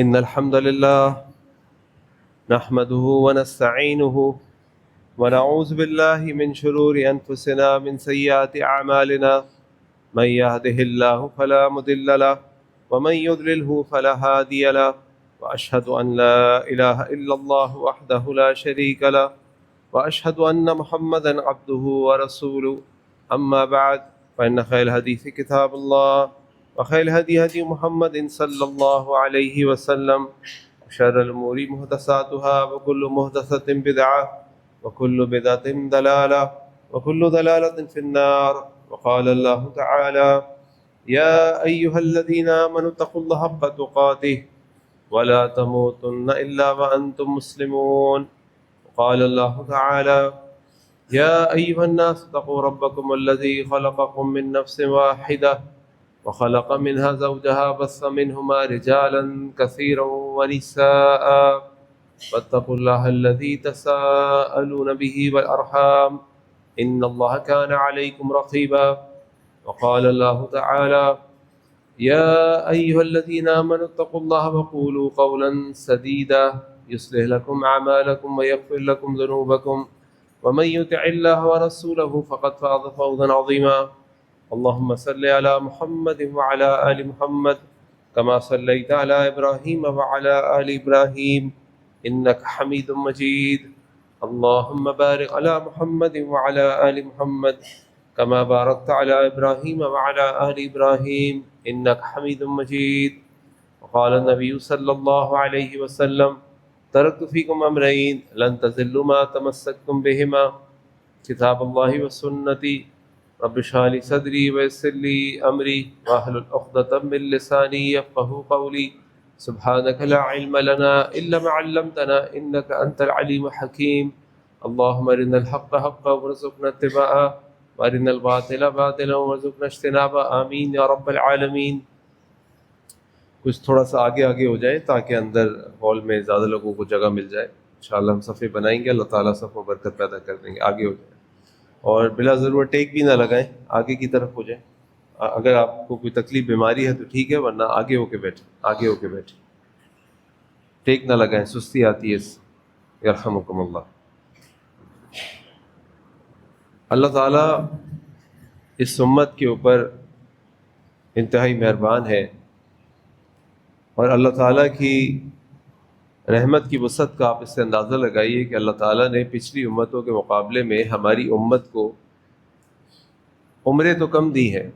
إن الحمد لله نحمده ونستعينه ونعوذ بالله من شرور أنفسنا من سيئات أعمالنا من يهده الله فلا مضل له ومن يضلله فلا هادي له وأشهد أن لا إله إلا الله وحده لا شريك له وأشهد أن محمدا عبده ورسوله أما بعد فإن خير الحديث كتاب الله وخير الهدي هدي محمد صلى الله عليه وسلم وشر الأمور محدثاتها وكل محدثة بدعة وكل بدعة ضلالة وكل ضلالة في النار. وقال الله تعالى: يا أيها الذين آمنوا اتقوا الله حق تقاته ولا تموتن إلا وأنتم مسلمون. وقال الله تعالى: يا أيها الناس اتقوا ربكم الذي خلقكم من نفس واحدة وخلق منها زوجها بث منهما رجالا كثيرا ونساء واتقوا الله الذي تساءلون به والأرحام إن الله كان عليكم رقيبا. وقال الله تعالى: يا أيها الذين آمنوا اتقوا الله وقولوا قولا سديدا يصلح لكم أعمالكم ويغفر لكم ذنوبكم ومن يطع الله ورسوله فقد فاز فوزا عظيما. اللهم صل على محمد وعلى آل محمد كما صليت على إبراهيم وعلى آل إبراهيم إنك حميد مجيد. اللهم بارك على محمد وعلى آل محمد كما باركت على إبراهيم وعلى آل إبراهيم إنك حميد مجيد. وقال النبي صلى الله عليه وسلم: تركت فيكم أمرين لن تضلوا ما تمسكتم بهما كتاب الله وسنتي رب اشرح لي صدري ويسر لي أمري واحلل عقدة من لساني يفقهوا قولي. سبحانك لا علم لنا إلا ما علمتنا إنك أنت العليم الحكيم. اللهم أرنا الحق حقا وارزقنا اتباعه وارنا الباطل باطلا وارزقنا اجتنابه آمین یا رب العالمین. کچھ تھوڑا سا آگے ہو جائے تاکہ اندر ہال میں زیادہ لوگوں کو جگہ مل جائے. انشاءاللہ ہم صفحے بنائیں گے، اللہ تعالیٰ صف میں برکت پیدا کر دیں گے. آگے ہو جائیں اور بلا ضرورت ٹیک بھی نہ لگائیں، آگے کی طرف ہو جائیں. اگر آپ کو کوئی تکلیف بیماری ہے تو ٹھیک ہے، ورنہ آگے ہو کے بیٹھیں. ٹیک نہ لگائیں، سستی آتی ہے. یرحمکم اللہ. اللہ تعالیٰ اس امت کے اوپر انتہائی مہربان ہے، اور اللہ تعالیٰ کی رحمت کی وسعت کا آپ اس سے اندازہ لگائیے کہ اللہ تعالیٰ نے پچھلی امتوں کے مقابلے میں ہماری امت کو عمریں تو کم دی ہیں،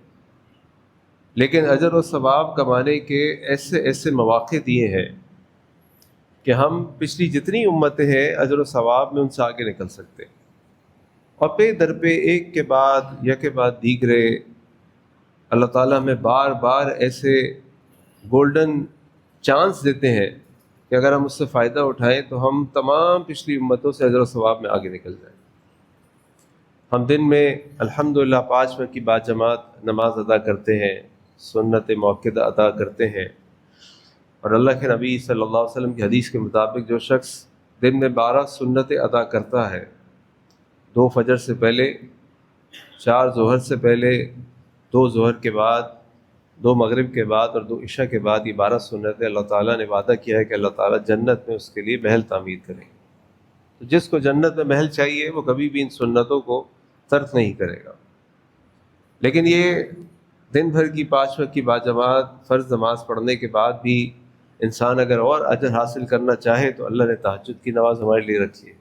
لیکن اجر و ثواب کمانے کے ایسے مواقع دیے ہیں کہ ہم پچھلی جتنی امتیں ہیں اجر و ثواب میں ان سے آگے نکل سکتے. اور پہ در پہ ایک کے بعد دیگرے اللہ تعالیٰ ہمیں بار بار ایسے گولڈن چانس دیتے ہیں کہ اگر ہم اس سے فائدہ اٹھائیں تو ہم تمام پچھلی امتوں سے اجر و ثواب میں آگے نکل جائیں. ہم دن میں الحمدللہ 5 وقت کی باجماعت نماز ادا کرتے ہیں، سنت موقدہ ادا کرتے ہیں، اور اللہ کے نبی صلی اللہ علیہ وسلم کی حدیث کے مطابق جو شخص دن میں 12 سنتیں ادا کرتا ہے، 2 فجر سے پہلے، 4 ظہر سے پہلے، 2 ظہر کے بعد، 2 مغرب کے بعد اور 2 عشاء کے بعد، یہ 12 سنتیں اللہ تعالیٰ نے وعدہ کیا ہے کہ اللہ تعالیٰ جنت میں اس کے لیے محل تعمیر کریں گے. تو جس کو جنت میں محل چاہیے وہ کبھی بھی ان سنتوں کو ترک نہیں کرے گا. لیکن یہ دن بھر کی 5 وقت کی باجماعت فرض نماز پڑھنے کے بعد بھی انسان اگر اور اجر حاصل کرنا چاہے تو اللہ نے تہجد کی نماز ہمارے لیے رکھی ہے،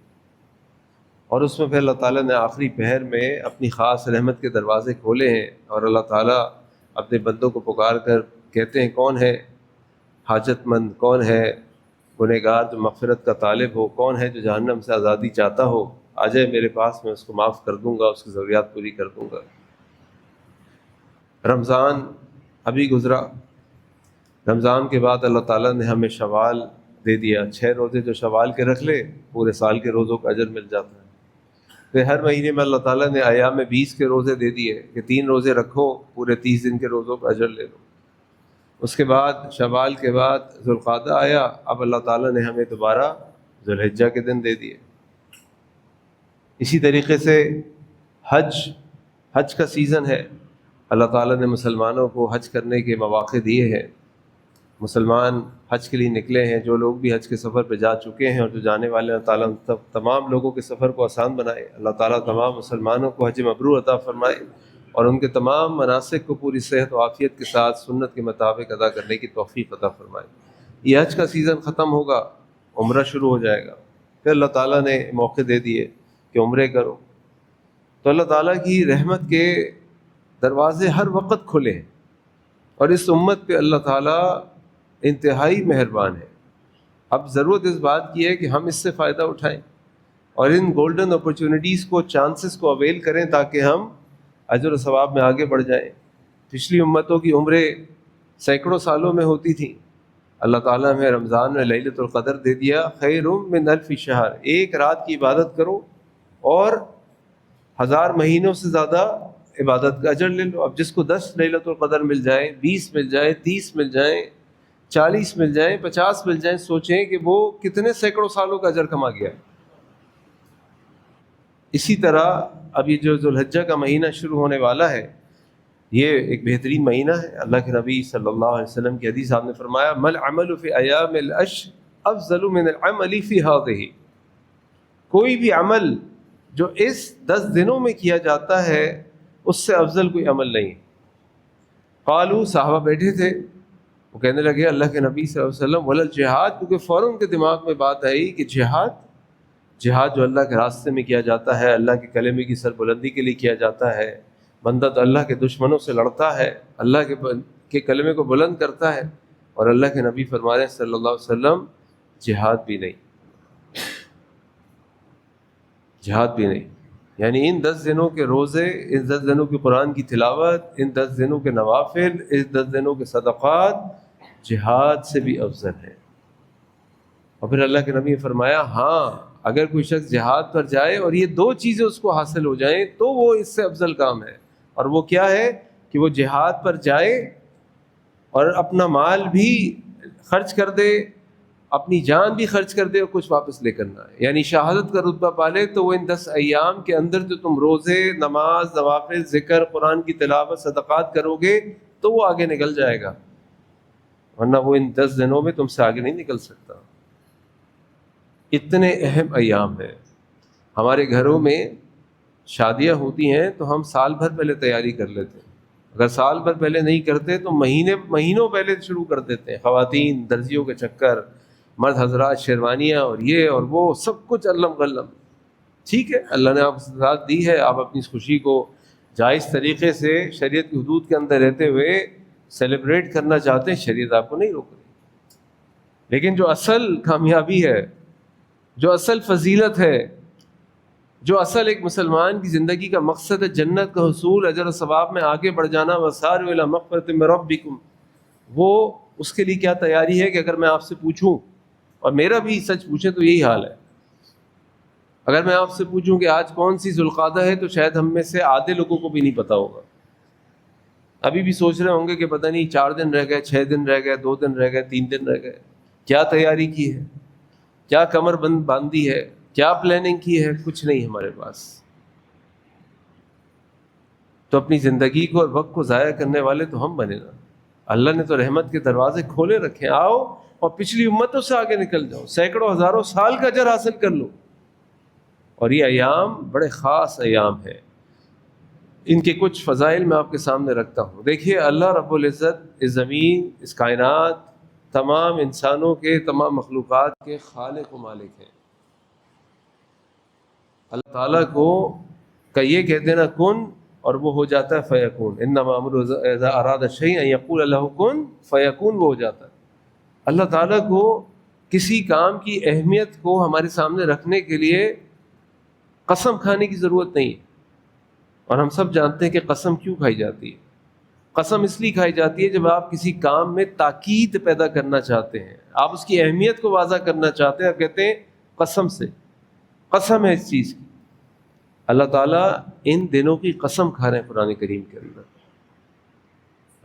اور اس میں پھر اللہ تعالیٰ نے آخری پہر میں اپنی خاص رحمت کے دروازے کھولے ہیں، اور اللہ تعالیٰ اپنے بندوں کو پکار کر کہتے ہیں کون ہے حاجت مند، کون ہے گنہگار جو مغفرت کا طالب ہو، کون ہے جو جہنم سے آزادی چاہتا ہو، آ جائے میرے پاس، میں اس کو معاف کر دوں گا، اس کی ضروریات پوری کر دوں گا. رمضان ابھی گزرا، رمضان کے بعد اللہ تعالیٰ نے ہمیں شوال دے دیا. 6 روزے جو شوال کے رکھ لے پورے سال کے روزوں کا اجر مل جاتا ہے. پھر ہر مہینے میں اللہ تعالیٰ نے ایام 20 کے روزے دے دیے کہ 3 روزے رکھو، پورے 30 دن کے روزوں کا اجر لے لو. اس کے بعد شوال کے بعد ذوالقعدہ آیا، اب اللہ تعالیٰ نے ہمیں دوبارہ ذوالحجہ کے دن دے دیے. اسی طریقے سے حج کا سیزن ہے، اللہ تعالیٰ نے مسلمانوں کو حج کرنے کے مواقع دیے ہیں. مسلمان حج کے لیے نکلے ہیں، جو لوگ بھی حج کے سفر پہ جا چکے ہیں اور جو جانے والے، اللہ تعالیٰ تمام لوگوں کے سفر کو آسان بنائے۔ اللہ تعالیٰ تمام مسلمانوں کو حج مبرور عطا فرمائے اور ان کے تمام مناسک کو پوری صحت و عافیت کے ساتھ سنت کے مطابق ادا کرنے کی توفیق عطا فرمائے۔ یہ حج کا سیزن ختم ہوگا، عمرہ شروع ہو جائے گا، پھر اللہ تعالیٰ نے موقع دے دیے کہ عمرے کرو، تو اللہ تعالیٰ کی رحمت کے دروازے ہر وقت کھلے ہیں اور اس امت پہ اللہ تعالیٰ انتہائی مہربان ہے۔ اب ضرورت اس بات کی ہے کہ ہم اس سے فائدہ اٹھائیں اور ان گولڈن اپرچونٹیز کو، چانسز کو اویل کریں تاکہ ہم اجر و ثواب میں آگے بڑھ جائیں۔ پچھلی امتوں کی عمریں سینکڑوں سالوں میں ہوتی تھیں، اللہ تعالیٰ نے رمضان میں لیلۃ القدر دے دیا، خیر من الف شہر، ایک رات کی عبادت کرو اور 1000 مہینوں سے زیادہ عبادت کا اجر لے لو۔ اب جس کو 10 لیلۃ القدر مل جائیں، 20 مل جائیں، 30 مل جائیں، 40 مل جائیں، 50 مل جائیں، سوچیں کہ وہ کتنے سینکڑوں سالوں کا اجر کما گیا۔ اسی طرح اب یہ جو ذوالحجہ کا مہینہ شروع ہونے والا ہے، یہ ایک بہترین مہینہ ہے۔ اللہ کے نبی صلی اللہ علیہ وسلم کی حدیث آپ نے فرمایا، مل عمل فی ایام العشر افضل من العمل فی هذه، کوئی بھی عمل جو اس 10 دنوں میں کیا جاتا ہے اس سے افضل کوئی عمل نہیں۔ قالوا، صحابہ بیٹھے تھے، وہ کہنے لگے اللہ کے نبی صلی اللہ علیہ وسلم، ولا الجہاد، کیونکہ فوراً کے دماغ میں بات آئی کہ جہاد جو اللہ کے راستے میں کیا جاتا ہے، اللہ کے کلمے کی سربلندی کے لیے کیا جاتا ہے، بندہ تو اللہ کے دشمنوں سے لڑتا ہے، اللہ کے کلمے کو بلند کرتا ہے، اور اللہ کے نبی فرما رہے ہیں صلی اللہ علیہ وسلم، جہاد بھی نہیں، جہاد بھی نہیں۔ یعنی ان 10 دنوں کے روزے، ان 10 دنوں کی قرآن کی تلاوت، ان 10 دنوں کے نوافل، اس 10 دنوں کے صدقات جہاد سے بھی افضل ہیں۔ اور پھر اللہ کے نبی نے فرمایا، ہاں اگر کوئی شخص جہاد پر جائے اور یہ 2 چیزیں اس کو حاصل ہو جائیں تو وہ اس سے افضل کام ہے۔ اور وہ کیا ہے کہ وہ جہاد پر جائے اور اپنا مال بھی خرچ کر دے، اپنی جان بھی خرچ کر دے اور کچھ واپس لے کر نہ آئے، یعنی شہادت کا رتبہ پالے، تو وہ ان 10 ایام کے اندر جو تم روزے، نماز، نوافل، ذکر، قرآن کی تلاوت، صدقات کرو گے تو وہ آگے نکل جائے گا، ورنہ وہ ان 10 دنوں میں تم سے آگے نہیں نکل سکتا۔ اتنے اہم ایام ہیں۔ ہمارے گھروں میں شادیاں ہوتی ہیں تو ہم سال بھر پہلے تیاری کر لیتے ہیں، اگر سال بھر پہلے نہیں کرتے تو مہینوں پہلے شروع کر دیتے ہیں۔ خواتین درزیوں کے چکر، مرد حضرات شیروانیاں اور یہ اور وہ، سب کچھ علم غلم۔ ٹھیک ہے، اللہ نے آپ کو ساتھ دی ہے، آپ اپنی اس خوشی کو جائز طریقے سے شریعت کی حدود کے اندر رہتے ہوئے سیلیبریٹ کرنا چاہتے ہیں، شریعت آپ کو نہیں روک رہی۔ لیکن جو اصل کامیابی ہے، جو اصل فضیلت ہے، جو اصل ایک مسلمان کی زندگی کا مقصد ہے، جنت کا حصول، اجر و ثواب میں آگے بڑھ جانا، وسارعوا الی مغفرۃ من ربکم، وہ اس کے لیے کیا تیاری ہے کہ اگر میں آپ سے پوچھوں، اور میرا بھی سچ پوچھیں تو یہی حال ہے، اگر میں آپ سے پوچھوں کہ آج کون سی ذوالقعدہ ہے تو شاید ہم میں سے آدھے لوگوں کو بھی نہیں پتہ ہوگا۔ ابھی بھی سوچ رہے ہوں گے کہ پتہ نہیں 4 دن رہ گئے، 6 دن رہ گئے، 2 دن رہ گئے، 3 دن رہ گئے، کیا تیاری کی ہے، کیا کمر بند باندھی ہے، کیا پلاننگ کی ہے، کچھ نہیں ہمارے پاس۔ تو اپنی زندگی کو اور وقت کو ضائع کرنے والے تو ہم بنے نا۔ اللہ نے تو رحمت کے دروازے کھولے رکھے، آؤ اور پچھلی امتوں سے آگے نکل جاؤ، سینکڑوں ہزاروں سال کا اجر حاصل کر لو۔ اور یہ ایام بڑے خاص ایام ہیں، ان کے کچھ فضائل میں آپ کے سامنے رکھتا ہوں۔ دیکھیے، اللہ رب العزت اس زمین، اس کائنات، تمام انسانوں کے، تمام مخلوقات کے خالق و مالک ہیں۔ اللہ تعالیٰ کو کا یہ کہہ دینا کن اور وہ ہو جاتا ہے فیکون، انما امرہ اذا اراد شیئا ان یقول له کن فیکون، وہ ہو جاتا ہے۔ اللہ تعالیٰ کو کسی کام کی اہمیت کو ہمارے سامنے رکھنے کے لیے قسم کھانے کی ضرورت نہیں، اور ہم سب جانتے ہیں کہ قسم کیوں کھائی جاتی ہے۔ قسم اس لیے کھائی جاتی ہے جب آپ کسی کام میں تاکید پیدا کرنا چاہتے ہیں، آپ اس کی اہمیت کو واضح کرنا چاہتے ہیں، آپ کہتے ہیں قسم سے، قسم ہے اس چیز کی۔ اللہ تعالیٰ ان دنوں کی قسم کھا رہے ہیں قرآن کریم کے اندر۔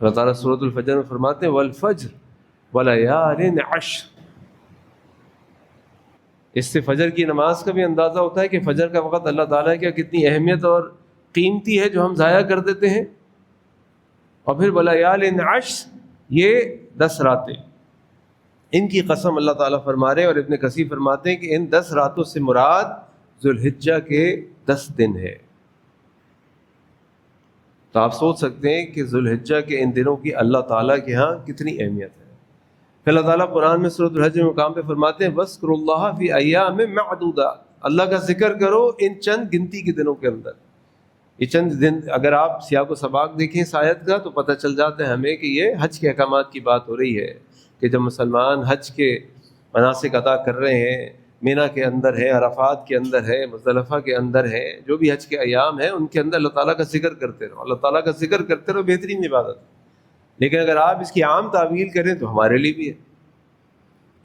اللہ تعالیٰ سورۃ الفجر میں فرماتے ہیں والفجر ولیال عشر، اس سے فجر کی نماز کا بھی اندازہ ہوتا ہے کہ فجر کا وقت اللہ تعالیٰ کی کتنی اہمیت اور قیمتی ہے جو ہم ضائع کر دیتے ہیں۔ اور پھر ولیال عشر، یہ 10 راتیں، ان کی قسم اللہ تعالیٰ فرما رہے ہیں، اور ابن کثیر فرماتے ہیں کہ ان 10 راتوں سے مراد ذوالحجہ کے 10 دن ہے۔ تو آپ سوچ سکتے ہیں کہ ذوالحجہ کے ان دنوں کی اللہ تعالیٰ کے ہاں کتنی اہمیت ہے۔ پھر اللہ تعالیٰ قرآن میں سورۃ الحج میں مقام پہ فرماتے ہیں وَاذْكُرُوا اللَّهَ فِي أَيَّامٍ مَّعْدُودَاتٍ، اللہ کا ذکر کرو ان چند گنتی کے دنوں کے اندر۔ یہ چند دن اگر آپ سیاق و سباق دیکھیں اس آیت کا تو پتہ چل جاتا ہے ہمیں کہ یہ حج کے احکامات کی بات ہو رہی ہے، کہ جب مسلمان حج کے مناسک ادا کر رہے ہیں، مینا کے اندر ہے، عرفات کے اندر ہے، مزدلفہ کے اندر ہے، جو بھی حج کے ایام ہیں ان کے اندر اللہ تعالیٰ کا ذکر کرتے رہو، اللہ تعالیٰ کا ذکر کرتے رہو، بہترین عبادت ہے۔ لیکن اگر آپ اس کی عام تعویل کریں تو ہمارے لیے بھی ہے۔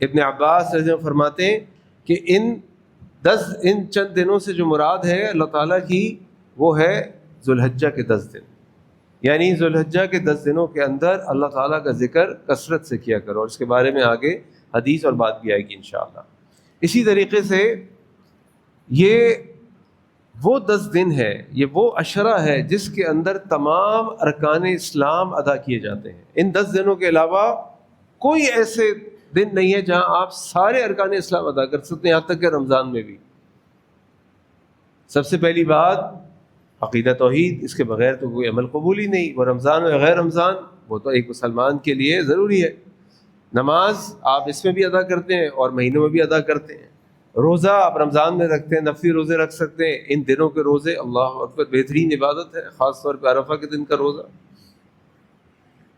ابن عباس رضی اللہ عنہ فرماتے ہیں کہ ان چند دنوں سے جو مراد ہے اللہ تعالیٰ کی وہ ہے ذوالحجہ کے 10 دن، یعنی ذوالحجہ کے 10 دنوں کے اندر اللہ تعالیٰ کا ذکر کثرت سے کیا کرو، اور اس کے بارے میں آگے حدیث اور بات بھی آئے گی انشاءاللہ۔ اسی طریقے سے یہ وہ 10 دن ہے، یہ وہ عشرہ ہے جس کے اندر تمام ارکان اسلام ادا کیے جاتے ہیں۔ ان 10 دنوں کے علاوہ کوئی ایسے دن نہیں ہے جہاں آپ سارے ارکان اسلام ادا کر سکتے ہیں، یہاں تک کہ رمضان میں بھی۔ سب سے پہلی بات عقیدہ توحید، اس کے بغیر تو کوئی عمل قبول ہی نہیں، وہ رمضان و غیر رمضان وہ تو ایک مسلمان کے لیے ضروری ہے۔ نماز آپ اس میں بھی ادا کرتے ہیں اور مہینوں میں بھی ادا کرتے ہیں، روزہ آپ رمضان میں رکھتے ہیں، نفلی روزے رکھ سکتے ہیں، ان دنوں کے روزے اللہ اکبر بہترین عبادت ہے، خاص طور پہ عرفہ کے دن کا روزہ۔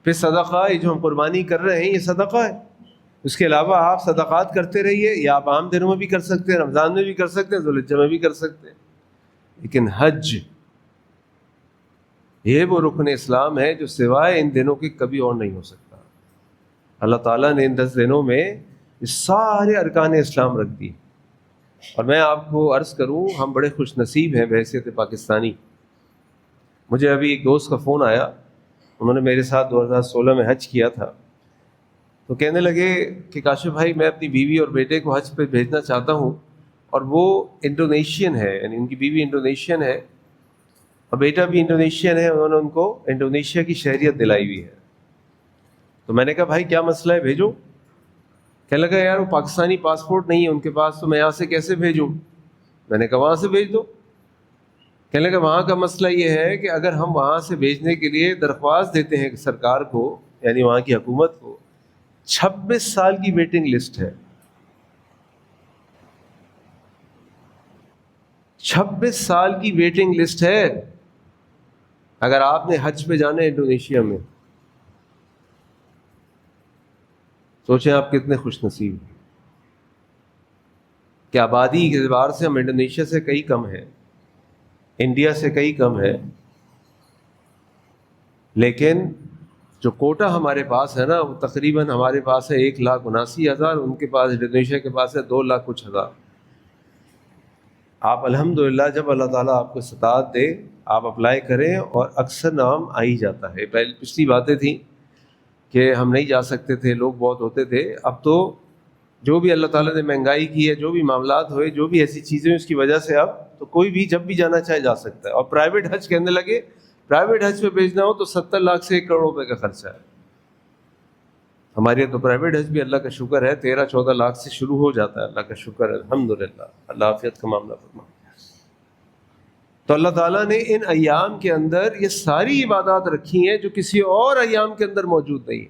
پھر صدقہ، یہ جو ہم قربانی کر رہے ہیں یہ صدقہ ہے، اس کے علاوہ آپ صدقات کرتے رہیے، یا آپ عام دنوں میں بھی کر سکتے ہیں، رمضان میں بھی کر سکتے ہیں، ذوالحجہ میں بھی کر سکتے ہیں۔ لیکن حج یہ وہ رکن اسلام ہے جو سوائے ان دنوں کے کبھی اور نہیں ہو سکتا۔ اللہ تعالیٰ نے ان 10 دنوں میں یہ سارے ارکان اسلام رکھ دیے، اور میں آپ کو عرض کروں ہم بڑے خوش نصیب ہیں بحیثیت پاکستانی۔ مجھے ابھی ایک دوست کا فون آیا، انہوں نے میرے ساتھ 2016 میں حج کیا تھا، تو کہنے لگے کہ کاشف بھائی میں اپنی بیوی اور بیٹے کو حج پہ بھیجنا چاہتا ہوں، اور وہ انڈونیشین ہے، یعنی ان کی بیوی انڈونیشین ہے اور بیٹا بھی انڈونیشین ہے، انہوں نے ان کو انڈونیشیا کی شہریت دلائی ہوئی ہے۔ تو میں نے کہا بھائی کیا مسئلہ ہے، بھیجو۔ کہنے لگا یار وہ پاکستانی پاسپورٹ نہیں ہے ان کے پاس، تو میں یہاں سے کیسے بھیجوں؟ میں نے کہا وہاں سے بھیج دو۔ کہنے لگا وہاں کا مسئلہ یہ ہے کہ اگر ہم وہاں سے بھیجنے کے لیے درخواست دیتے ہیں سرکار کو، یعنی وہاں کی حکومت کو، 26 سال کی ویٹنگ لسٹ ہے۔ 26 سال کی ویٹنگ لسٹ ہے اگر آپ نے حج پہ جانا ہے انڈونیشیا میں۔ سوچیں آپ کتنے خوش نصیب ہیں کہ آبادی کے اعتبار سے ہم انڈونیشیا سے کئی کم ہیں، انڈیا سے کئی کم ہے، لیکن جو کوٹا ہمارے پاس ہے نا وہ تقریباً ہمارے پاس ہے 1,79,000، ان کے پاس انڈونیشیا کے پاس ہے 2,00,000 کچھ ہزار۔ آپ الحمدللہ جب اللہ تعالیٰ آپ کو استطاعت دے آپ اپلائی کریں، اور اکثر نام آ ہی جاتا ہے۔ پچھلی باتیں تھیں کہ ہم نہیں جا سکتے تھے، لوگ بہت ہوتے تھے، اب تو جو بھی اللہ تعالیٰ نے مہنگائی کی ہے، جو بھی معاملات ہوئے، جو بھی ایسی چیزیں اس کی وجہ سے اب تو کوئی بھی جب بھی جانا چاہے جا سکتا ہے۔ اور پرائیویٹ حج کہنے لگے، پرائیویٹ حج پہ بھیجنا ہو تو 70 لاکھ سے 1 کروڑ روپے کا خرچہ ہے۔ ہمارے یہاں تو پرائیویٹ حج بھی اللہ کا شکر ہے 13-14 لاکھ سے شروع ہو جاتا ہے، اللہ کا شکر ہے، الحمدللہ، اللہ عافیت کا معاملہ فرما۔ تو اللہ تعالیٰ نے ان ایام کے اندر یہ ساری عبادات رکھی ہیں جو کسی اور ایام کے اندر موجود نہیں۔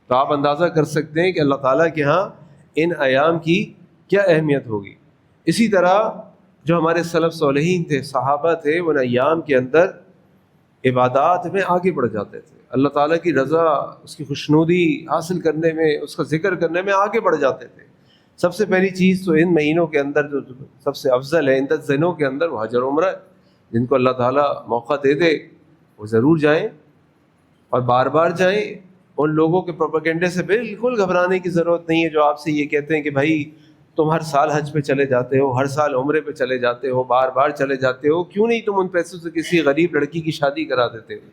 تو آپ اندازہ کر سکتے ہیں کہ اللہ تعالیٰ کے ہاں ان ایام کی کیا اہمیت ہوگی۔ اسی طرح جو ہمارے سلف صالحین تھے، صحابہ تھے، ان ایام کے اندر عبادات میں آگے بڑھ جاتے تھے، اللہ تعالیٰ کی رضا، اس کی خوشنودی حاصل کرنے میں، اس کا ذکر کرنے میں آگے بڑھ جاتے تھے۔ سب سے پہلی چیز تو ان مہینوں کے اندر جو سب سے افضل ہے ان 10 دنوں کے اندر وہ حج اور عمرہ ہے۔ جن کو اللہ تعالیٰ موقع دے دے وہ ضرور جائیں اور بار بار جائیں۔ ان لوگوں کے پروپیگنڈے سے بالکل گھبرانے کی ضرورت نہیں ہے جو آپ سے یہ کہتے ہیں کہ بھائی تم ہر سال حج پہ چلے جاتے ہو، ہر سال عمرے پہ چلے جاتے ہو، بار بار چلے جاتے ہو، کیوں نہیں تم ان پیسوں سے کسی غریب لڑکی کی شادی کرا دیتے ہو؟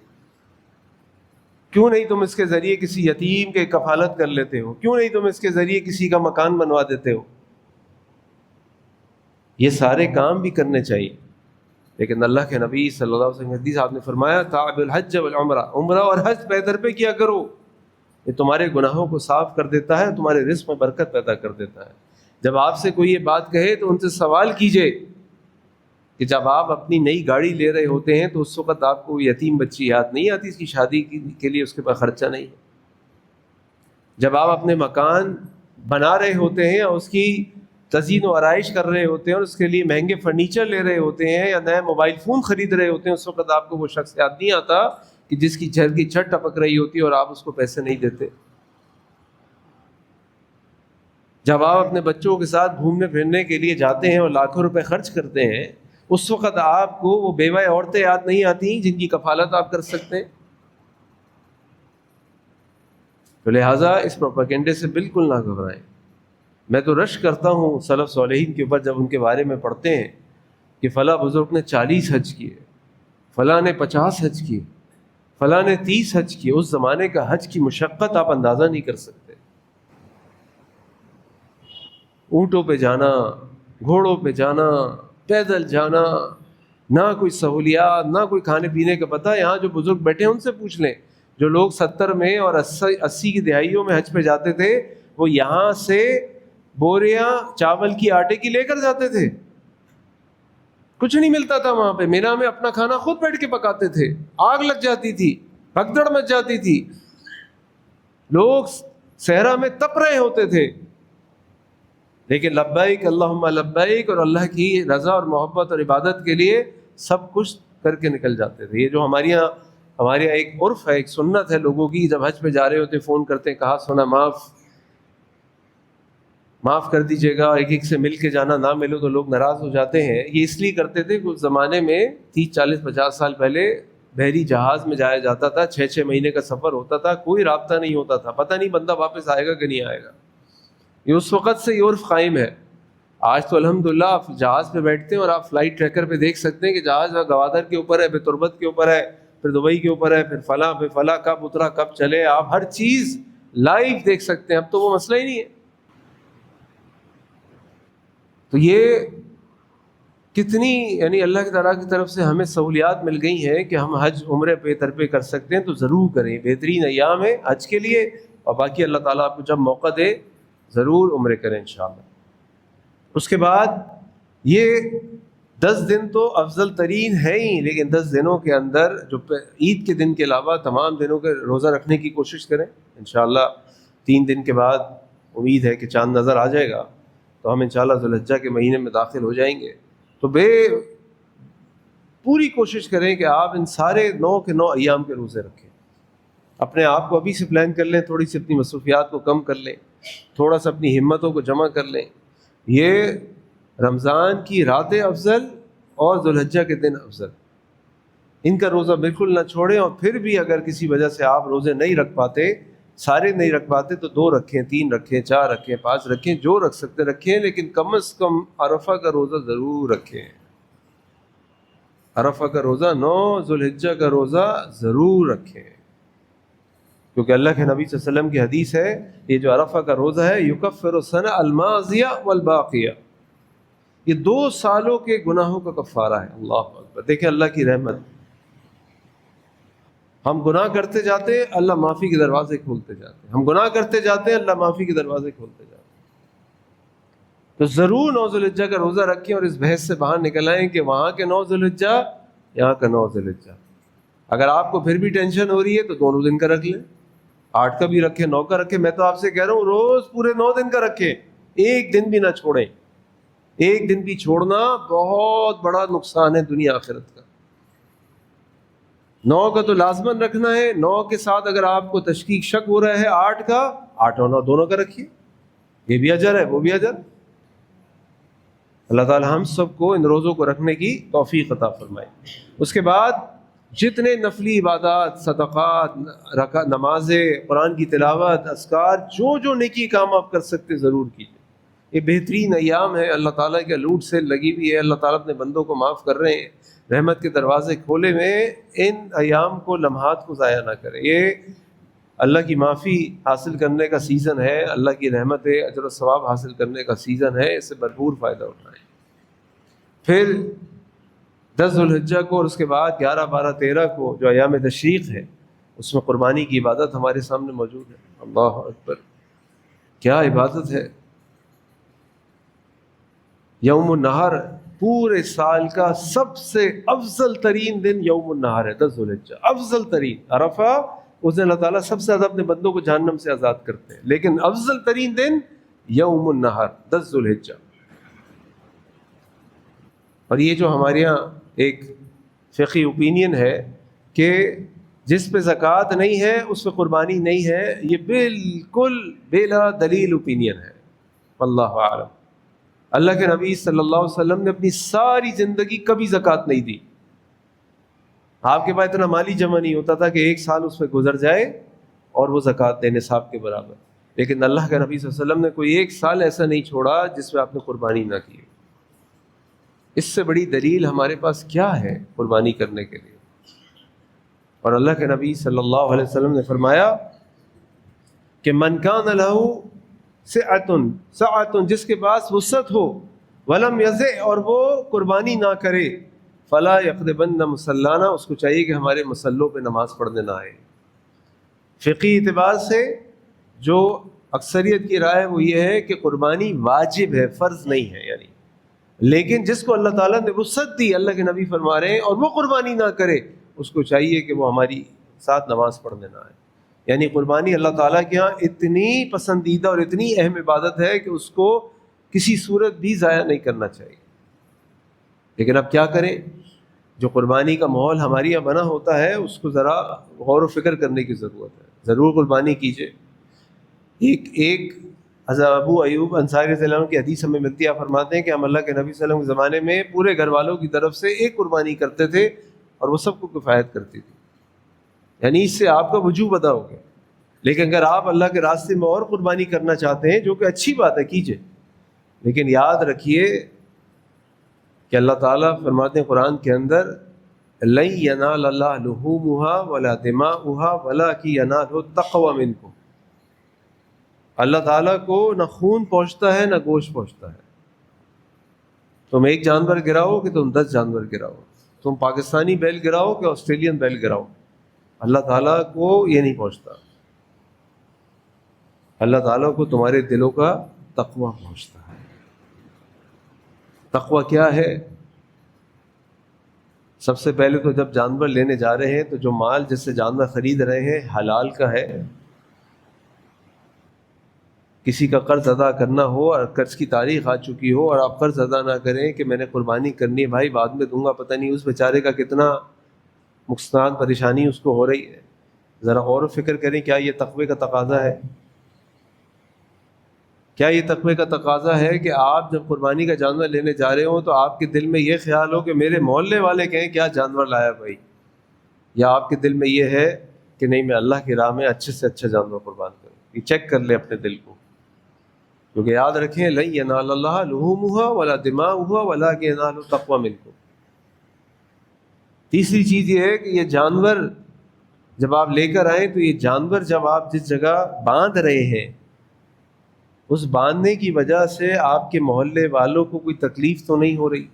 کیوں نہیں تم اس کے ذریعے کسی یتیم کے کفالت کر لیتے ہو؟ کیوں نہیں تم اس کے ذریعے کسی کا مکان بنوا دیتے ہو؟ یہ سارے کام بھی کرنے چاہیے، لیکن اللہ کے نبی صلی اللہ علیہ وسلم حدیث آپ نے فرمایا تعب الحج والعمرہ، عمرہ اور حج پیدر پہ کیا کرو۔ یہ تمہارے گناہوں کو صاف کر دیتا ہے، تمہارے رزق میں برکت پیدا کر دیتا ہے۔ جب آپ سے کوئی یہ بات کہے تو ان سے سوال کیجئے کہ جب آپ اپنی نئی گاڑی لے رہے ہوتے ہیں تو اس وقت آپ کو یتیم بچی یاد نہیں آتی، اس کی شادی کے لیے اس کے پاس خرچہ نہیں ہے؟ جب آپ اپنے مکان بنا رہے ہوتے ہیں اور اس کی تزئین و آرائش کر رہے ہوتے ہیں اور اس کے لیے مہنگے فرنیچر لے رہے ہوتے ہیں یا نئے موبائل فون خرید رہے ہوتے ہیں، اس وقت آپ کو وہ شخص یاد نہیں آتا کہ جس کی جھر کی چھت ٹپک رہی ہوتی ہے اور آپ اس کو پیسے نہیں دیتے؟ جب آپ اپنے بچوں کے ساتھ گھومنے پھرنے کے لیے جاتے ہیں اور لاکھوں روپے خرچ کرتے ہیں، اس وقت آپ کو وہ بیوہ عورتیں یاد نہیں آتی جن کی کفالت آپ کر سکتے ہیں؟ تو لہٰذا اس پروپیگنڈے سے بالکل نہ گھبرائیں۔ میں تو رشک کرتا ہوں سلف صالحین کے اوپر جب ان کے بارے میں پڑھتے ہیں کہ فلاں بزرگ نے 40 حج کیے، فلاں نے 50 حج کیے، فلاں نے 30 حج کیے۔ اس زمانے کا حج کی مشقت آپ اندازہ نہیں کر سکتے۔ اونٹوں پہ جانا، گھوڑوں پہ جانا، پیدل جانا، نہ کوئی سہولیات، نہ کوئی کھانے پینے کا پتہ۔ یہاں جو بزرگ بیٹھے ہیں ان سے پوچھ لیں، جو لوگ 70 میں اور 80 کی دہائیوں میں حج پہ جاتے تھے، وہ یہاں سے بوریاں چاول کی آٹے کی لے کر جاتے تھے۔ کچھ نہیں ملتا تھا وہاں پہ، مینا میں اپنا کھانا خود بیٹھ کے پکاتے تھے، آگ لگ جاتی تھی، بھگدڑ مچ جاتی تھی، لوگ صحرا میں تپ رہے ہوتے تھے، لیکن لبیک اللہم لبیک اور اللہ کی رضا اور محبت اور عبادت کے لیے سب کچھ کر کے نکل جاتے تھے۔ یہ جو ہمارے یہاں ایک عرف ہے، ایک سنت ہے لوگوں کی، جب حج پہ جا رہے ہوتے فون کرتے ہیں، کہا سنا معاف کر دیجیے گا، ایک ایک سے مل کے جانا، نہ ملو تو لوگ ناراض ہو جاتے ہیں۔ یہ اس لیے کرتے تھے کہ اس زمانے میں 30 40 50 سال پہلے بحری جہاز میں جایا جاتا تھا، 6 مہینے کا سفر ہوتا تھا، کوئی رابطہ نہیں ہوتا تھا، پتہ نہیں بندہ واپس آئے گا کہ نہیں آئے گا۔ یہ اس وقت سے یہ عرف قائم ہے۔ آج تو الحمدللہ آپ جہاز پہ بیٹھتے ہیں اور آپ فلائٹ ٹریکر پہ دیکھ سکتے ہیں کہ جہاز گوادر کے اوپر ہے، پھر تربت کے اوپر ہے، پھر دبئی کے اوپر ہے، پھر فلاں پہ فلاں، کب اترا کب چلے، آپ ہر چیز لائیو دیکھ سکتے ہیں۔ اب تو وہ مسئلہ ہی نہیں ہے۔ تو یہ کتنی یعنی اللہ کی تعالیٰ کی طرف سے ہمیں سہولیات مل گئی ہیں کہ ہم حج عمرے پہ ترپے کر سکتے ہیں، تو ضرور کریں۔ بہترین ایام ہے حج کے لیے، اور باقی اللہ تعالیٰ آپ کو جب موقع دے ضرور عمرے کریں انشاءاللہ۔ اس کے بعد یہ 10 دن تو افضل ترین ہے ہی، لیکن 10 دنوں کے اندر جو عید کے دن کے علاوہ تمام دنوں کے روزہ رکھنے کی کوشش کریں انشاءاللہ۔ 3 دن کے بعد امید ہے کہ چاند نظر آ جائے گا تو ہم انشاءاللہ ذو الحجہ کے مہینے میں داخل ہو جائیں گے۔ تو پوری کوشش کریں کہ آپ ان سارے 9 کے 9 ایام کے روزے رکھیں۔ اپنے آپ کو ابھی سے پلان کر لیں، تھوڑی سی اپنی مصروفیات کو کم کر لیں، تھوڑا سا اپنی ہمتوں کو جمع کر لیں۔ یہ رمضان کی راتیں افضل اور ذو الحجہ کے دن افضل، ان کا روزہ بالکل نہ چھوڑیں۔ اور پھر بھی اگر کسی وجہ سے آپ روزے نہیں رکھ پاتے، سارے نہیں رکھ پاتے، تو 2 رکھیں، 3 رکھیں، 4 رکھیں، 5 رکھیں، جو رکھ سکتے رکھیں، لیکن کم از کم عرفہ کا روزہ ضرور رکھیں۔ عرفہ کا روزہ 9 ذو الحجہ کا روزہ ضرور رکھیں، کیونکہ اللہ کے نبی صلی اللہ علیہ وسلم کی حدیث ہے، یہ جو عرفہ کا روزہ ہے یکفر السنہ الماضیہ والباقیہ، یہ 2 سالوں کے گناہوں کا کفارہ ہے۔ اللہ اکبر! دیکھیں اللہ کی رحمت، ہم گناہ کرتے جاتے ہیں، اللہ معافی کے دروازے کھولتے جاتے ہیں، ہم گناہ کرتے جاتے ہیں، اللہ معافی کے دروازے کھولتے جاتے ہیں۔ تو ضرور 9 ذو الحجہ کا روزہ رکھیں اور اس بحث سے باہر نکل آئیں کہ وہاں کے 9 ذو الحجہ، یہاں کا 9 ذو الحجہ۔ اگر آپ کو پھر بھی ٹینشن ہو رہی ہے تو دونوں دن کا رکھ لیں، 8 کا بھی رکھیں، 9 کا رکھیں۔ میں تو آپ سے کہہ رہا ہوں روز پورے 9 دن کا رکھیں، ایک دن بھی نہ چھوڑیں۔ ایک دن بھی چھوڑنا بہت بڑا نقصان ہے دنیا آخرت کا۔ 9 کا تو لازماً رکھنا ہے، 9 کے ساتھ اگر آپ کو تشکیک شک ہو رہا ہے 8 کا، 8 اور 9 دونوں کا رکھیے، یہ بھی اجر ہے وہ بھی اجر۔ اللہ تعالی ہم سب کو ان روزوں کو رکھنے کی توفیق عطا فرمائے۔ اس کے بعد جتنے نفلی عبادات، صدقات، نمازیں، قرآن کی تلاوت، اذکار، جو نیکی کام آپ کر سکتے ضرور کیجیے۔ یہ بہترین ایام ہے، اللہ تعالیٰ کے لوٹ سے لگی ہوئی ہے، اللہ تعالیٰ اپنے بندوں کو معاف کر رہے ہیں، رحمت کے دروازے کھولے ہوئے ہیں۔ ان ایام کو، لمحات کو ضائع نہ کریں۔ یہ اللہ کی معافی حاصل کرنے کا سیزن ہے، اللہ کی رحمت اجر و ثواب حاصل کرنے کا سیزن ہے، اس سے بھرپور فائدہ اٹھائیں۔ پھر 10 ذو الحجہ کو اور اس کے بعد 11 12 13 کو جو ایام تشریق ہے، اس میں قربانی کی عبادت ہمارے سامنے موجود ہے. اللہ اکبر، کیا عبادت ہے. یوم النہر پورے سال کا سب سے افضل ترین دن یوم النہر ہے، 10 ذوالحجہ، افضل ترین. عرفہ اس دن اللہ تعالیٰ سب سے زیادہ اپنے بندوں کو جہنم سے آزاد کرتے ہیں، لیکن افضل ترین دن یوم النہر 10 ذوالحجہ. اور یہ جو ہمارے یہاں ایک فقہی اوپینین ہے کہ جس پہ زکوٰۃ نہیں ہے اس پہ قربانی نہیں ہے، یہ بالکل بلا دلیل اوپینین ہے. واللہ اعلم. اللہ کے نبی صلی اللہ علیہ وسلم نے اپنی ساری زندگی کبھی زکوٰۃ نہیں دی. آپ کے پاس اتنا مالی جمع نہیں ہوتا تھا کہ ایک سال اس پہ گزر جائے اور وہ زکوٰۃ دے نصاب کے برابر. لیکن اللہ کے نبی صلی اللہ علیہ وسلم نے کوئی ایک سال ایسا نہیں چھوڑا جس میں آپ نے قربانی نہ کی. اس سے بڑی دلیل ہمارے پاس کیا ہے قربانی کرنے کے لیے. اور اللہ کے نبی صلی اللہ علیہ وسلم نے فرمایا کہ من کان لہ سعۃ، جس کے پاس وسعت ہو، ولم یزع، اور وہ قربانی نہ کرے، فلا یقربن مصلانا، اس کو چاہیے کہ ہمارے مصلوں پہ نماز پڑھنے نہ آئے. فقہی اعتبار سے جو اکثریت کی رائے وہ یہ ہے کہ قربانی واجب ہے، فرض نہیں ہے. یعنی لیکن جس کو اللہ تعالیٰ نے وسعت دی، اللہ کے نبی فرما رہے ہیں، اور وہ قربانی نہ کرے، اس کو چاہیے کہ وہ ہماری ساتھ نماز پڑھنے نہ آئے. یعنی قربانی اللہ تعالیٰ کے ہاں اتنی پسندیدہ اور اتنی اہم عبادت ہے کہ اس کو کسی صورت بھی ضائع نہیں کرنا چاہیے. لیکن اب کیا کریں، جو قربانی کا ماحول ہمارے یہاں بنا ہوتا ہے اس کو ذرا غور و فکر کرنے کی ضرورت ہے. ضرور قربانی کیجیے. ایک حضرت ابو ایوب انصاری رضی اللہ عنہ کی حدیث ہمیں ملتی ہے، فرماتے ہیں کہ ہم اللہ کے نبی صلی اللہ علیہ وسلم کے زمانے میں پورے گھر والوں کی طرف سے ایک قربانی کرتے تھے اور وہ سب کو کفایت کرتی تھی. یعنی اس سے آپ کا وجوب ادا ہو گیا. لیکن اگر آپ اللہ کے راستے میں اور قربانی کرنا چاہتے ہیں، جو کہ اچھی بات ہے، کیجیے، لیکن یاد رکھیے کہ اللہ تعالیٰ فرماتے ہیں قرآن کے اندر لن ینال اللہ لحومها ولا دماؤها ولکن ینالہ التقوی منکم. اللہ تعالیٰ کو نہ خون پہنچتا ہے نہ گوشت پہنچتا ہے. تم ایک جانور گراؤ کہ تم 10 جانور گراؤ، تم پاکستانی بیل گراؤ کہ آسٹریلین بیل گراؤ، اللہ تعالیٰ کو یہ نہیں پہنچتا. اللہ تعالیٰ کو تمہارے دلوں کا تقویٰ پہنچتا ہے. تقویٰ کیا ہے؟ سب سے پہلے تو جب جانور لینے جا رہے ہیں تو جو مال جس سے جانور خرید رہے ہیں حلال کا ہے. کسی کا قرض ادا کرنا ہو اور قرض کی تاریخ آ چکی ہو اور آپ قرض ادا نہ کریں کہ میں نے قربانی کرنی ہے، بھائی بعد میں دوں گا، پتہ نہیں اس بیچارے کا کتنا نقصان پریشانی اس کو ہو رہی ہے. ذرا غور و فکر کریں، کیا یہ تقوی کا تقاضا ہے؟ کیا یہ تقوی کا تقاضا ہے کہ آپ جب قربانی کا جانور لینے جا رہے ہوں تو آپ کے دل میں یہ خیال ہو کہ میرے محلے والے کہیں کیا جانور لایا بھائی، یا آپ کے دل میں یہ ہے کہ نہیں میں اللہ کی راہ میں اچھے سے اچھا جانور قربان کروں؟ یہ چیک کر لیں اپنے دل کو، کیونکہ یاد رکھیں لن ینال اللہ لحومها ولا دماؤها ولکن ینالہ التقوی منکم. تیسری چیز یہ ہے کہ یہ جانور جب آپ لے کر آئیں تو یہ جانور جب آپ جس جگہ باندھ رہے ہیں اس باندھنے کی وجہ سے آپ کے محلے والوں کو کوئی تکلیف تو نہیں ہو رہی.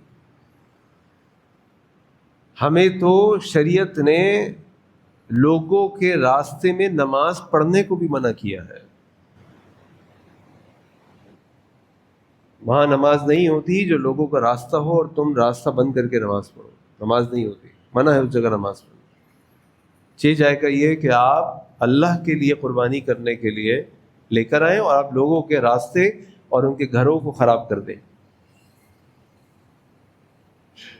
ہمیں تو شریعت نے لوگوں کے راستے میں نماز پڑھنے کو بھی منع کیا ہے. وہاں نماز نہیں ہوتی جو لوگوں کا راستہ ہو اور تم راستہ بند کر کے نماز پڑھو، نماز نہیں ہوتی، منع ہے اس جگہ نماز پڑھنا. جائے کا یہ کہ آپ اللہ کے لیے قربانی کرنے کے لیے لے کر آئیں اور آپ لوگوں کے راستے اور ان کے گھروں کو خراب کر دیں.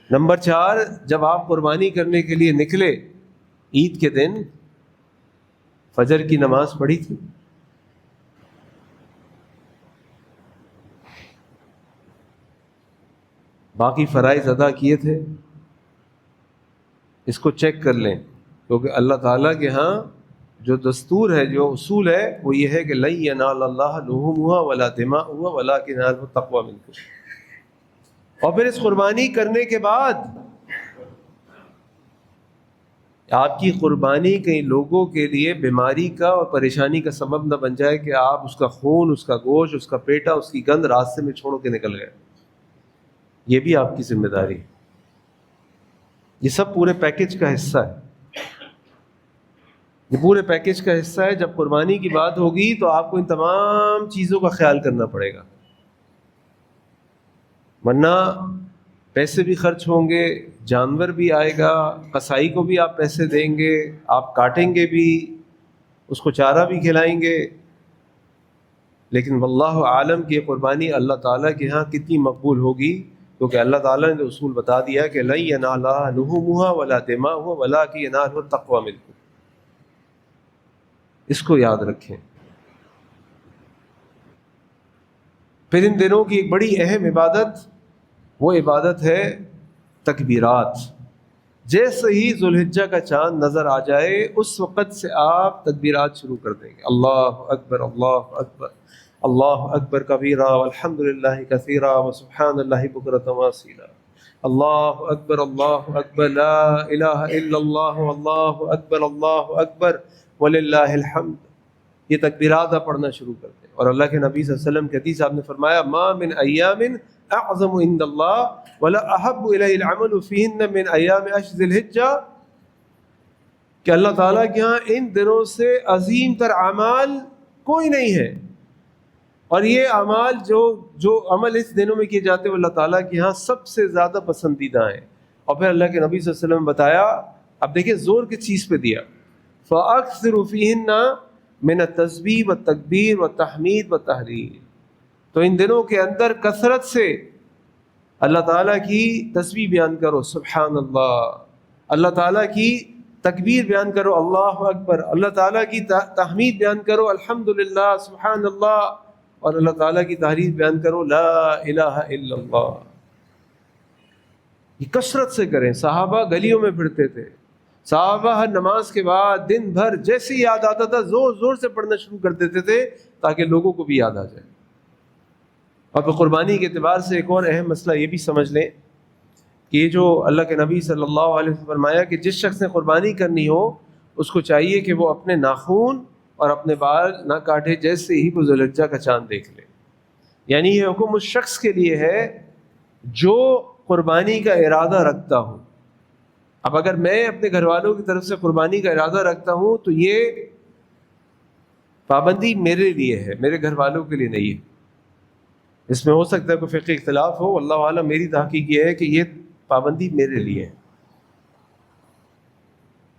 نمبر 4، جب آپ قربانی کرنے کے لیے نکلے عید کے دن فجر کی نماز پڑھی تھی؟ باقی فرائض ادا کیے تھے؟ اس کو چیک کر لیں، کیونکہ اللہ تعالیٰ کے ہاں جو دستور ہے، جو اصول ہے وہ یہ ہے کہ لن ینال اللہ لحومها ولا دماؤها ولکن ینالہ التقوی منکم. اور پھر اس قربانی کرنے کے بعد آپ کی قربانی کئی لوگوں کے لیے بیماری کا اور پریشانی کا سبب نہ بن جائے کہ آپ اس کا خون، اس کا گوشت، اس کا پیٹا، اس کی گند راستے میں چھوڑ کے نکل گئے. یہ بھی آپ کی ذمہ داری ہے. یہ سب پورے پیکج کا حصہ ہے. یہ پورے پیکج کا حصہ ہے. جب قربانی کی بات ہوگی تو آپ کو ان تمام چیزوں کا خیال کرنا پڑے گا، ورنہ پیسے بھی خرچ ہوں گے، جانور بھی آئے گا، قصائی کو بھی آپ پیسے دیں گے، آپ کاٹیں گے بھی، اس کو چارہ بھی کھلائیں گے. لیکن واللہ عالم کی قربانی اللہ تعالیٰ کے ہاں کتنی مقبول ہوگی، کیونکہ اللہ تعالیٰ نے اصول بتا دیا کہ لن ینال لحومها ولا دماؤها ولکن ینالہ التقوی منکم. اس کو یاد رکھیں. پھر ان دنوں کی ایک بڑی اہم عبادت، وہ عبادت ہے تکبیرات. جیسے ہی ذوالحجہ کا چاند نظر آ جائے اس وقت سے آپ تکبیرات شروع کر دیں گے. اللہ اکبر، اللہ اکبر، اللہ اکبر کبیرہ والحمد للہ کثیرہ وسبحان اللہ بکرۃ واصیلا. اللہ اکبر لا الہ الا اللہ اللہ اکبر وللہ الحمد. یہ تکبیرات آپ پڑھنا شروع کر دیں. اور اللہ کے نبی صلی اللہ علیہ وسلم کے حدیث آپ نے فرمایا ما من ایام اعظم عند اللہ ولا احب الیہ العمل فیہن من ایام عشر ذی الحجہ، کہ اللہ تعالیٰ کے ہاں ان دنوں سے عظیم تر اعمال کوئی نہیں ہے، اور یہ اعمال جو عمل اس دنوں میں کیے جاتے ہیں وہ اللہ تعالیٰ کے ہاں سب سے زیادہ پسندیدہ ہیں. اور پھر اللہ کے نبی صلی اللہ علیہ وسلم نے بتایا، اب دیکھیں زور کس چیز پہ دیا، فَأَكْثِرُ فِيهِنَّ مِنَ التَّسْبِيحِ وَالتَّكْبِيرِ وَالتَّحْمِيدِ وَالتَّهْلِيلِ. تو ان دنوں کے اندر کثرت سے اللہ تعالیٰ کی تسبیح بیان کرو سبحان اللہ، اللہ تعالیٰ کی تکبیر بیان کرو اللہ اکبر، اللہ تعالیٰ کی تحمید بیان کرو الحمدللہ سبحان اللہ، اور اللہ تعالیٰ کی تعریف بیان کرو لا الہ الا اللہ. یہ کثرت سے کریں. صحابہ گلیوں میں پھرتے تھے، صحابہ ہر نماز کے بعد دن بھر جیسے ہی یاد آتا تھا زور زور سے پڑھنا شروع کر دیتے تھے تاکہ لوگوں کو بھی یاد آ جائے. اور پھر قربانی کے اعتبار سے ایک اور اہم مسئلہ یہ بھی سمجھ لیں کہ یہ جو اللہ کے نبی صلی اللہ علیہ وسلم فرمایا کہ جس شخص نے قربانی کرنی ہو اس کو چاہیے کہ وہ اپنے ناخون اور اپنے بال نہ کاٹے جیسے ہی وہ ذوالحجہ کا چاند دیکھ لے. یعنی یہ حکم اس شخص کے لیے ہے جو قربانی کا ارادہ رکھتا ہو. اب اگر میں اپنے گھر والوں کی طرف سے قربانی کا ارادہ رکھتا ہوں تو یہ پابندی میرے لیے ہے، میرے گھر والوں کے لیے نہیں ہے. اس میں ہو سکتا ہے کوئی فقہی اختلاف ہو، اللہ عالم. میری تحقیق یہ ہے کہ یہ پابندی میرے لیے ہے،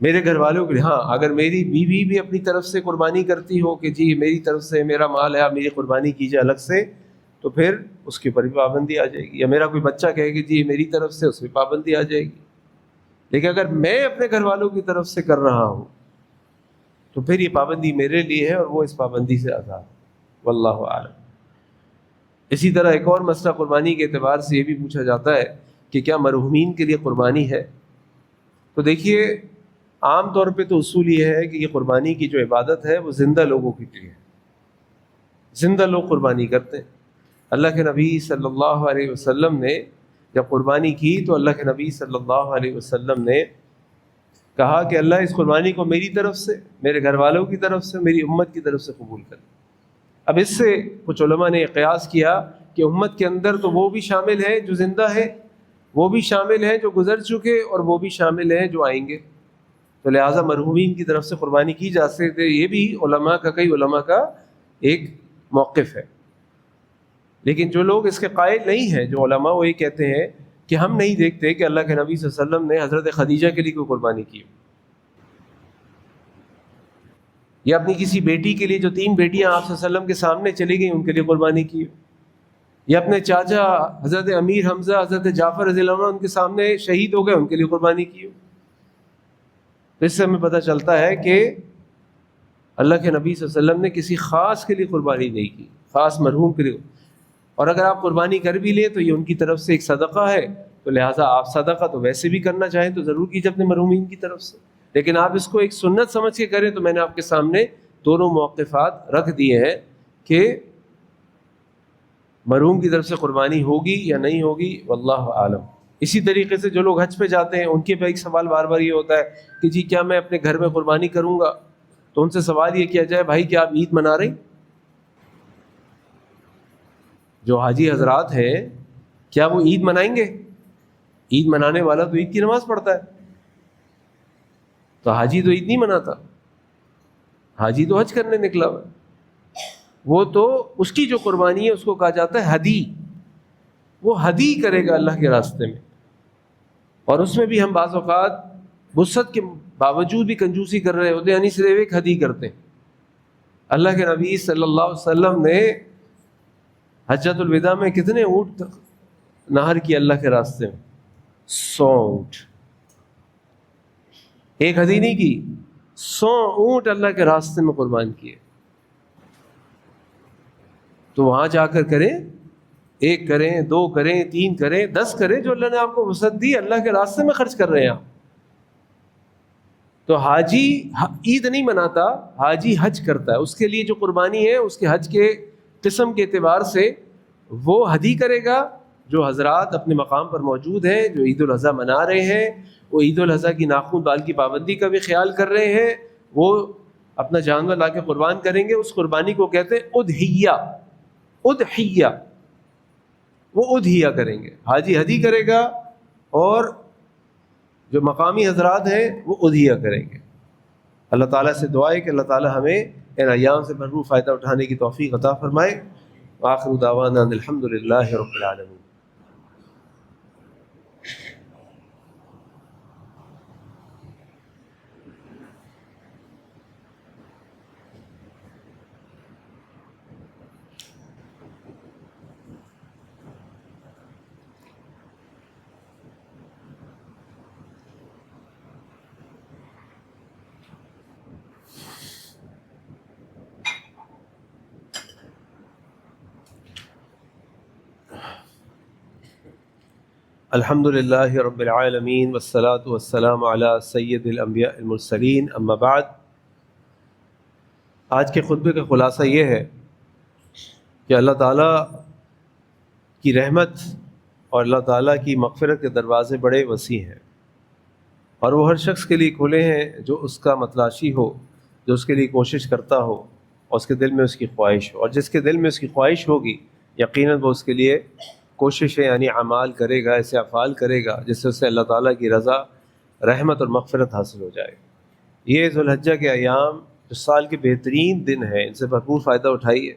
میرے گھر والوں کے لیے. ہاں اگر میری بیوی بھی اپنی طرف سے قربانی کرتی ہو کہ جی میری طرف سے میرا مال ہے، آپ میری قربانی کیجیے الگ سے، تو پھر اس کے اوپر بھی پابندی آ جائے گی. یا میرا کوئی بچہ کہے کہ جی میری طرف سے، اس میں پابندی آ جائے گی. لیکن اگر میں اپنے گھر والوں کی طرف سے کر رہا ہوں تو پھر یہ پابندی میرے لیے ہے اور وہ اس پابندی سے آزاد ہے. واللہ اعلم. اسی طرح ایک اور مسئلہ قربانی کے اعتبار سے یہ بھی پوچھا جاتا ہے کہ کیا مرحومین کے لیے قربانی ہے؟ تو دیکھیے عام طور پہ تو اصول یہ ہے کہ یہ قربانی کی جو عبادت ہے وہ زندہ لوگوں کے لیے ہے، زندہ لوگ قربانی کرتے ہیں. اللہ کے نبی صلی اللہ علیہ وسلم نے جب قربانی کی تو اللہ کے نبی صلی اللہ علیہ وسلم نے کہا کہ اللہ اس قربانی کو میری طرف سے، میرے گھر والوں کی طرف سے، میری امت کی طرف سے قبول کر. اب اس سے کچھ علماء نے قیاس کیا کہ امت کے اندر تو وہ بھی شامل ہے جو زندہ ہے، وہ بھی شامل ہیں جو گزر چکے، اور وہ بھی شامل ہیں جو آئیں گے. تو لہٰذا مرحومین کی طرف سے قربانی کی جا سکتے. یہ بھی کئی علماء کا ایک موقف ہے. لیکن جو لوگ اس کے قائل نہیں ہیں، جو علماء وہ یہ کہتے ہیں کہ ہم نہیں دیکھتے کہ اللہ کے نبی صلی اللہ علیہ وسلم نے حضرت خدیجہ کے لیے کوئی قربانی کی، یا اپنی کسی بیٹی کے لیے جو 3 بیٹیاں آپ صلی اللہ علیہ وسلم کے سامنے چلی گئیں ان کے لیے قربانی کی، یا اپنے چاچا حضرت امیر حمزہ حضرت جعفر رضی اللہ عنہ ان کے سامنے شہید ہو گئے ان کے لیے قربانی کی. تو اس سے ہمیں پتہ چلتا ہے کہ اللہ کے نبی صلی اللہ علیہ وسلم نے کسی خاص کے لیے قربانی نہیں کی، خاص مرحوم کے لیے. اور اگر آپ قربانی کر بھی لیں تو یہ ان کی طرف سے ایک صدقہ ہے، تو لہٰذا آپ صدقہ تو ویسے بھی کرنا چاہیں تو ضرور کیجیے اپنے مرحومین کی طرف سے. لیکن آپ اس کو ایک سنت سمجھ کے کریں تو میں نے آپ کے سامنے دونوں موقفات رکھ دیے ہیں کہ مرحوم کی طرف سے قربانی ہوگی یا نہیں ہوگی، واللہ عالم. اسی طریقے سے جو لوگ حج پہ جاتے ہیں ان کے پہ ایک سوال بار بار یہ ہوتا ہے کہ جی کیا میں اپنے گھر میں قربانی کروں گا؟ تو ان سے سوال یہ کیا جائے بھائی کیا آپ عید منا رہے ہیں؟ جو حاجی حضرات ہیں کیا وہ عید منائیں گے؟ عید منانے والا تو عید کی نماز پڑھتا ہے، تو حاجی تو عید نہیں مناتا. حاجی تو حج کرنے نکلا ہوا ہے، وہ تو اس کی جو قربانی ہے اس کو کہا جاتا ہے ہدی، وہ ہدی کرے گا اللہ کے راستے میں۔ اور اس میں بھی ہم بعض اوقات وسعت کے باوجود بھی کنجوسی کر رہے ہوتے ہیں، یعنی صرف ایک ہدی کرتے ہیں۔ اللہ کے نبی صلی اللہ علیہ وسلم نے حجۃ الوداع میں کتنے اونٹ نہر کیا اللہ کے راستے میں؟ 100 اونٹ، ایک ہدی نہیں کی، 100 اونٹ اللہ کے راستے میں قربان کیے۔ تو وہاں جا کر کریں، 1 کریں، 2 کریں، 3 کریں، 10 کریں، جو اللہ نے آپ کو وسعت دی اللہ کے راستے میں خرچ کر رہے ہیں آپ۔ تو حاجی عید نہیں مناتا، حاجی حج کرتا ہے، اس کے لیے جو قربانی ہے اس کے حج کے قسم کے اعتبار سے وہ ہدی کرے گا۔ جو حضرات اپنے مقام پر موجود ہیں، جو عید الاضحیٰ منا رہے ہیں، وہ عید الاضحیٰ کی ناخن بال کی پابندی کا بھی خیال کر رہے ہیں، وہ اپنا جانور لا کے قربان کریں گے۔ اس قربانی کو کہتے ہیں اضحیہ، اضحیہ، وہ اضحیہ کریں گے۔ حاجی ہدی کرے گا اور جو مقامی حضرات ہیں وہ اضحیہ کریں گے۔ اللہ تعالیٰ سے دعا ہے کہ اللہ تعالیٰ ہمیں ان ایام سے بھرپور فائدہ اٹھانے کی توفیق عطا فرمائے۔ وآخر دعوانا ان الحمد للہ رب العالمین۔ الحمد للہ رب العالمین والصلاة والسلام علی سید الانبیاء المرسلین، اما بعد۔ آج کے خطبے کا خلاصہ یہ ہے کہ اللہ تعالیٰ کی رحمت اور اللہ تعالیٰ کی مغفرت کے دروازے بڑے وسیع ہیں، اور وہ ہر شخص کے لیے کھلے ہیں جو اس کا متلاشی ہو، جو اس کے لیے کوشش کرتا ہو اور اس کے دل میں اس کی خواہش ہو۔ اور جس کے دل میں اس کی خواہش ہوگی یقیناً وہ اس کے لیے کوششیں یعنی اعمال کرے گا، ایسے افعال کرے گا جس سے اسے اللہ تعالیٰ کی رضا، رحمت اور مغفرت حاصل ہو جائے۔ یہ ذوالحجہ کے ایام جو سال کے بہترین دن ہیں، ان سے بھرپور فائدہ اٹھائیے۔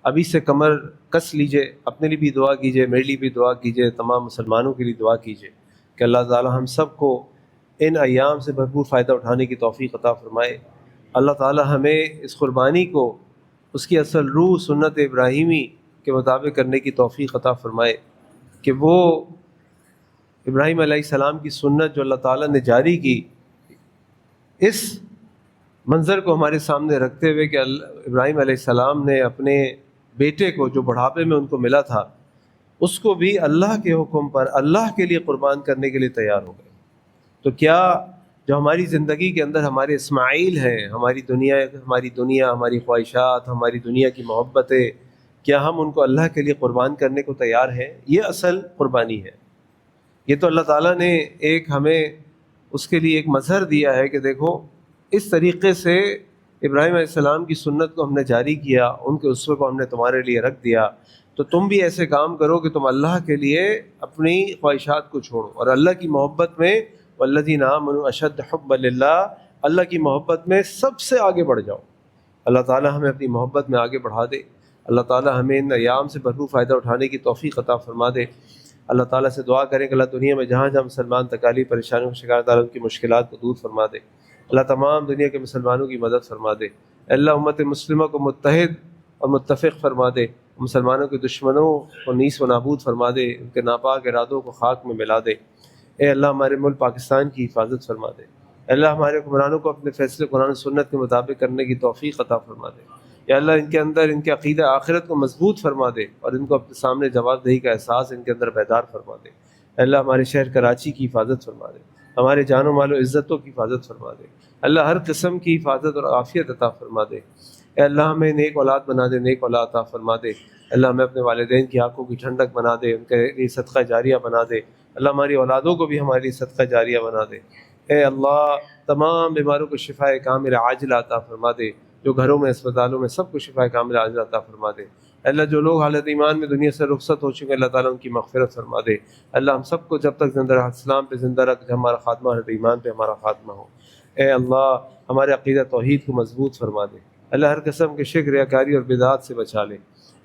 ابھی سے کمر کس لیجئے، اپنے لیے بھی دعا کیجئے، میرے لیے بھی دعا کیجئے، تمام مسلمانوں کے لیے دعا کیجئے کہ اللہ تعالیٰ ہم سب کو ان ایام سے بھرپور فائدہ اٹھانے کی توفیق عطا فرمائے۔ اللہ تعالیٰ ہمیں اس قربانی کو اس کی اصل روح سنت ابراہیمی کے مطابق کرنے کی توفیق عطا فرمائے، کہ وہ ابراہیم علیہ السلام کی سنت جو اللہ تعالیٰ نے جاری کی، اس منظر کو ہمارے سامنے رکھتے ہوئے کہ ابراہیم علیہ السلام نے اپنے بیٹے کو جو بڑھاپے میں ان کو ملا تھا، اس کو بھی اللہ کے حکم پر اللہ کے لیے قربان کرنے کے لیے تیار ہو گئے۔ تو کیا جو ہماری زندگی کے اندر ہمارے اسماعیل ہیں، ہماری دنیا، ہماری خواہشات، ہماری دنیا کی محبتیں، کیا ہم ان کو اللہ کے لیے قربان کرنے کو تیار ہیں؟ یہ اصل قربانی ہے۔ یہ تو اللہ تعالیٰ نے ہمیں اس کے لیے ایک مظہر دیا ہے کہ دیکھو اس طریقے سے ابراہیم علیہ السلام کی سنت کو ہم نے جاری کیا، ان کے اسوے کو ہم نے تمہارے لیے رکھ دیا، تو تم بھی ایسے کام کرو کہ تم اللہ کے لیے اپنی خواہشات کو چھوڑو، اور اللہ کی محبت میں والذین آمنوا اشد حبا للہ، اللہ کی محبت میں سب سے آگے بڑھ جاؤ۔ اللہ تعالیٰ ہمیں اپنی محبت میں آگے بڑھا دے۔ اللہ تعالیٰ ہمیں ان ایام سے بھرپور فائدہ اٹھانے کی توفیق عطا فرما دے۔ اللہ تعالیٰ سے دعا کریں کہ اللہ دنیا میں جہاں جہاں مسلمان تکالیف، پریشانیوں کا شکار تعالیٰ ان کی مشکلات کو دور فرما دے۔ اللہ تمام دنیا کے مسلمانوں کی مدد فرما دے۔ اللہ امت مسلمہ کو متحد اور متفق فرما دے، مسلمانوں کے دشمنوں کو نیس و نابود فرما دے، ان کے ناپاک ارادوں کو خاک میں ملا دے۔ اے اللہ ہمارے ملک پاکستان کی حفاظت فرما دے۔ اے اللہ ہمارے حکمرانوں کو اپنے فیصلے قرآن و سنت کے مطابق کرنے کی توفیق عطا فرما دے۔ یا اللہ ان کے اندر ان کے عقیدہ آخرت کو مضبوط فرما دے، اور ان کو اپنے سامنے جواب دہی کا احساس ان کے اندر بیدار فرما دے۔ اے اللہ ہمارے شہر کراچی کی حفاظت فرما دے، ہمارے جان و مال و عزتوں کی حفاظت فرما دے۔ اللہ ہر قسم کی حفاظت اور عافیت عطا فرما دے۔ اے اللہ ہمیں نیک اولاد بنا دے، نیک اولاد عطا فرما دے۔ اللہ ہمیں اپنے والدین کی آنکھوں کی ٹھنڈک بنا دے، ان کے لیے صدقہ جاریہ بنا دے۔ اللہ ہماری اولادوں کو بھی ہمارے لیے صدقہ جاریہ بنا دے۔ اے اللہ تمام بیماروں کو شفاء کاملہ عاجلہ عطا فرما دے، جو گھروں میں، اسپتالوں میں، سب کو شفاء کاملہ عاجلہ عطا فرما دے۔ اللہ جو لوگ حالت ایمان میں دنیا سے رخصت ہو چکے، اللہ تعالیٰ ان کی مغفرت فرما دے۔ اللہ ہم سب کو جب تک زندہ رہا اسلام پہ زندہ رکھ، جب ہمارا خاتمہ حالت ایمان پہ ہمارا خاتمہ ہو۔ اے اللہ ہمارے عقیدہ توحید کو مضبوط فرما دے، اللہ ہر قسم کے شرک، ریاکاری اور بدعات سے بچا لے،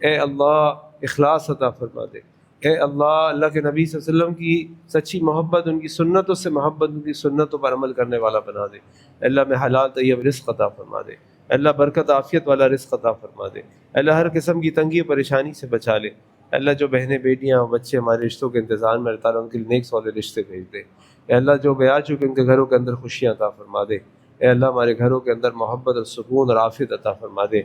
اے اللہ اخلاص عطا فرما دے، اے اللہ اللہ کے نبی صلی اللہ علیہ وسلم کی سچی محبت، ان کی سنتوں سے محبت، ان کی سنتوں پر عمل کرنے والا بنا دے، اللہ میں حلال طیب رزق عطا فرما دے، اللہ برکت عافیت والا رزق عطا فرما دے، اللہ ہر قسم کی تنگی و پریشانی سے بچا لے، اللہ جو بہنیں بیٹیاں بچے ہمارے رشتوں کے انتظار میں رہتا ہے ان کے لیے نیک صالح رشتے بھیج دے، اے اللہ جو گیا چکے ان کے گھروں کے اندر خوشیاں عطا فرما دے، اے اللہ ہمارے گھروں کے اندر محبت اور سکون اور عافیت عطا فرما دے،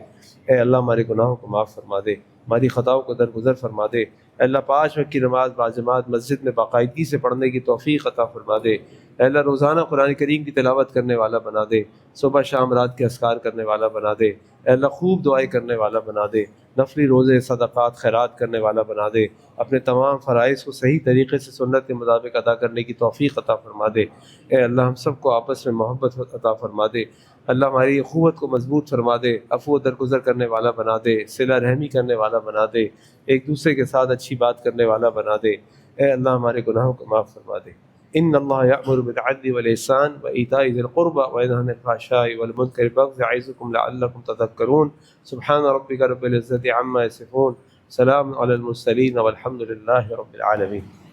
اے اللہ ہمارے گناہوں کو معاف فرما دے، ہماری خطاؤں کو درگزر فرما دے، اے اللہ 5 وقت کی نماز باجماعت مسجد میں باقاعدگی سے پڑھنے کی توفیق عطا فرما دے، اے اللہ روزانہ قرآن کریم کی تلاوت کرنے والا بنا دے، صبح شام رات کے اذکار کرنے والا بنا دے، اے اللہ خوب دعائیں کرنے والا بنا دے، نفلی روزے صدقات خیرات کرنے والا بنا دے، اپنے تمام فرائض کو صحیح طریقے سے سنت کے مطابق ادا کرنے کی توفیق عطا فرما دے، اے اللہ ہم سب کو آپس میں محبت عطا فرما دے، اللہ ہماری اخوت کو مضبوط فرما دے، عفو درگزر کرنے والا بنا دے، صلہ رحمی کرنے والا بنا دے، ایک دوسرے کے ساتھ اچھی بات کرنے والا بنا دے، اے اللہ ہمارے گناہوں کو معاف فرما دے۔ ان اللہ یأمر بالعدل والإحسان وإیتاء ذی القربى وینہی عن الفحشاء والمنکر والبغی یعظکم لعلکم تذکرون۔ سبحان ربک رب العزة عما یصفون، سلام علی المرسلین والحمد للہ رب العالمین۔